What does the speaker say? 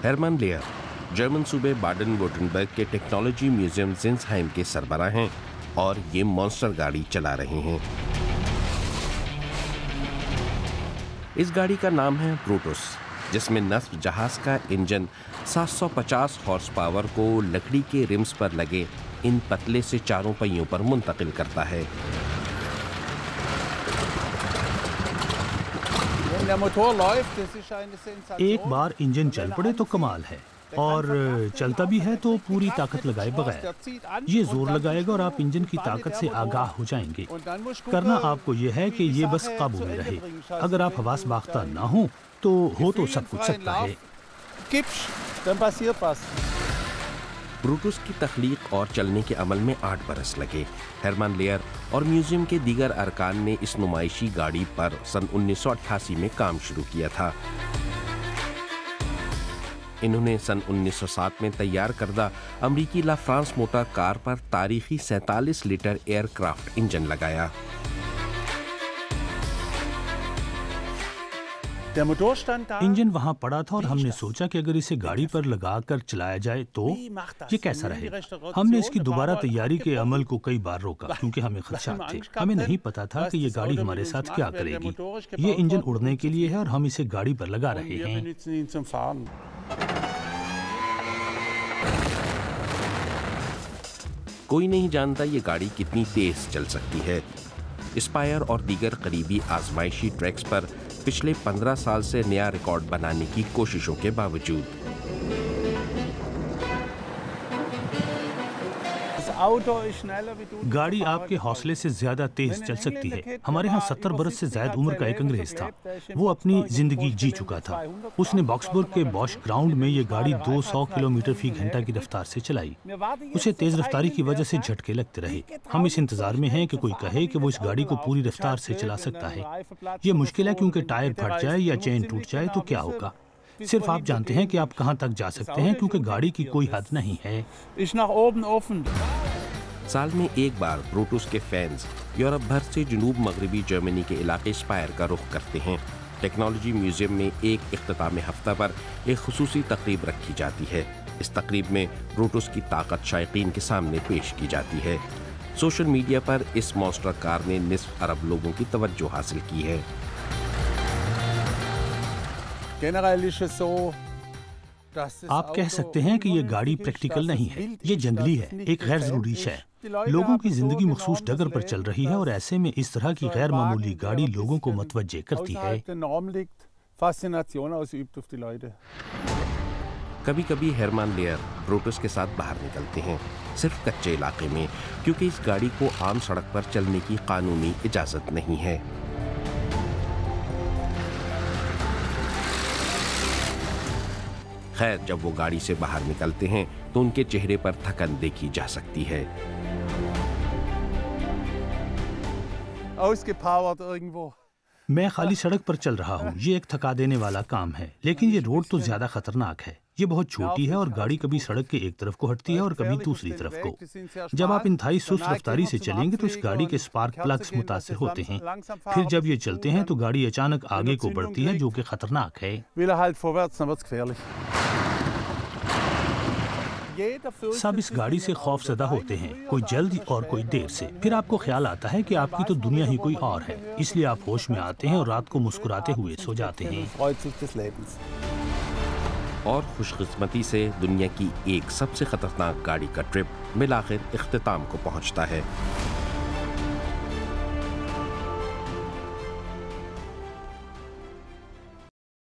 हेरमन layer German सूबे बाडन-वुर्टनबर्ग के technology museum जिन्सहाइम के सरबराह हैं और ये मॉन्स्टर गाड़ी चला रहे हैं। इस गाड़ी का नाम है ब्रूटस, जिसमें नस्ब जहाज का इंजन 750 हॉर्स पावर को लकड़ी के रिम्स पर लगे इन पतले से चारों पहियों पर मुंतकिल करता है। एक बार इंजन चल पड़े तो कमाल है, और चलता भी है तो पूरी ताकत लगाए बगैर। ये जोर लगाएगा और आप इंजन की ताकत से आगाह हो जाएंगे। करना आपको ये है कि ये बस काबू में रहे। अगर आप हवास बाख्ता ना हो तो सब कुछ सकता है। ब्रूटस की तख्लीक और चलने के अमल में 8 बरस लगे। हेरमन लेयर और म्यूजियम के दीगर अरकान ने इस नुमाइशी गाड़ी पर सन 1988 में काम शुरू किया था। इन्होंने सन 1907 में तैयार करदा अमरीकी ला फ्रांस मोटर कार पर तारीखी 47 लीटर एयरक्राफ्ट इंजन लगाया। इंजन वहां पड़ा था और हमने सोचा कि अगर इसे गाड़ी पर लगाकर चलाया जाए तो ये कैसा रहेगा। हमने इसकी दोबारा तैयारी के अमल को कई बार रोका क्योंकि हमें खदशात थे। हमें नहीं पता था कि ये गाड़ी हमारे साथ क्या करेगी। ये इंजन उड़ने के लिए है और हम इसे गाड़ी पर लगा रहे हैं। कोई नहीं जानता ये गाड़ी कितनी तेज चल सकती है। स्पायर और दीगर करीबी आजमाइशी ट्रैक्स पर पिछले 15 साल से नया रिकॉर्ड बनाने की कोशिशों के बावजूद गाड़ी आपके हौसले से ज्यादा तेज चल सकती है। हमारे यहाँ 70 बरस से ज्यादा उम्र का एक अंग्रेज था। वो अपनी जिंदगी जी चुका था। उसने बॉक्सबर्ग के बॉश ग्राउंड में ये गाड़ी 200 किलोमीटर फी घंटा की रफ्तार से चलाई। उसे तेज रफ्तारी की वजह से झटके लगते रहे। हम इस इंतजार में हैं कि कोई कहे कि वो इस गाड़ी को पूरी रफ्तार से चला सकता है। ये मुश्किल है क्योंकि टायर फट जाए या चेन टूट जाए तो क्या होगा। सिर्फ आप जानते हैं कि आप कहां तक जा सकते हैं क्योंकि गाड़ी की कोई हद नहीं है। साल में एक बार ब्रूटस के फैंस यूरोप भर से जनूब मगरबी जर्मनी के इलाके स्पायर का रुख करते हैं। टेक्नोलॉजी म्यूजियम में एक इख्तितामी हफ्ता पर एक खुसूसी तकरीब रखी जाती है। इस तकरीब में ब्रूटस की ताकत शायकीन के सामने पेश की जाती है। सोशल मीडिया पर इस मॉन्स्टर कार ने निस्फ अरब लोगों की तवज्जो हासिल की है। आप कह सकते हैं कि ये गाड़ी प्रैक्टिकल नहीं है, ये जंगली है, एक गैर जरूरी शय। लोगों की जिंदगी मखसूस डगर पर चल रही है और ऐसे में इस तरह की गैर मामूली गाड़ी लोगों को मतवज्जे करती है। कभी कभी हेरमन लेयर ब्रूटस के साथ बाहर निकलते हैं, सिर्फ कच्चे इलाके में, क्योंकि इस गाड़ी को आम सड़क पर चलने की कानूनी इजाजत नहीं है। खैर, जब वो गाड़ी से बाहर निकलते हैं तो उनके चेहरे पर थकन देखी जा सकती है। मैं खाली सड़क पर चल रहा हूँ, ये एक थका देने वाला काम है, लेकिन ये रोड तो ज्यादा खतरनाक है। ये बहुत छोटी है और गाड़ी कभी सड़क के एक तरफ को हटती है और कभी दूसरी तरफ को। जब आप इंतहाई सुस्त रफ्तारी से चलेंगे तो इस गाड़ी के स्पार्क प्लग्स मुतासिर होते हैं। फिर जब ये चलते हैं तो गाड़ी अचानक आगे को बढ़ती है, जो कि खतरनाक है। सब इस गाड़ी से खौफजदा होते हैं, कोई जल्द और कोई देर से। फिर आपको ख्याल आता है कि आपकी तो दुनिया ही कोई और है, इसलिए आप होश में आते हैं और रात को मुस्कुराते हुए सो जाते हैं। और खुशकिस्मती से दुनिया की एक सबसे खतरनाक गाड़ी का ट्रिप मिलाखिर इख्तिताम को पहुंचता है।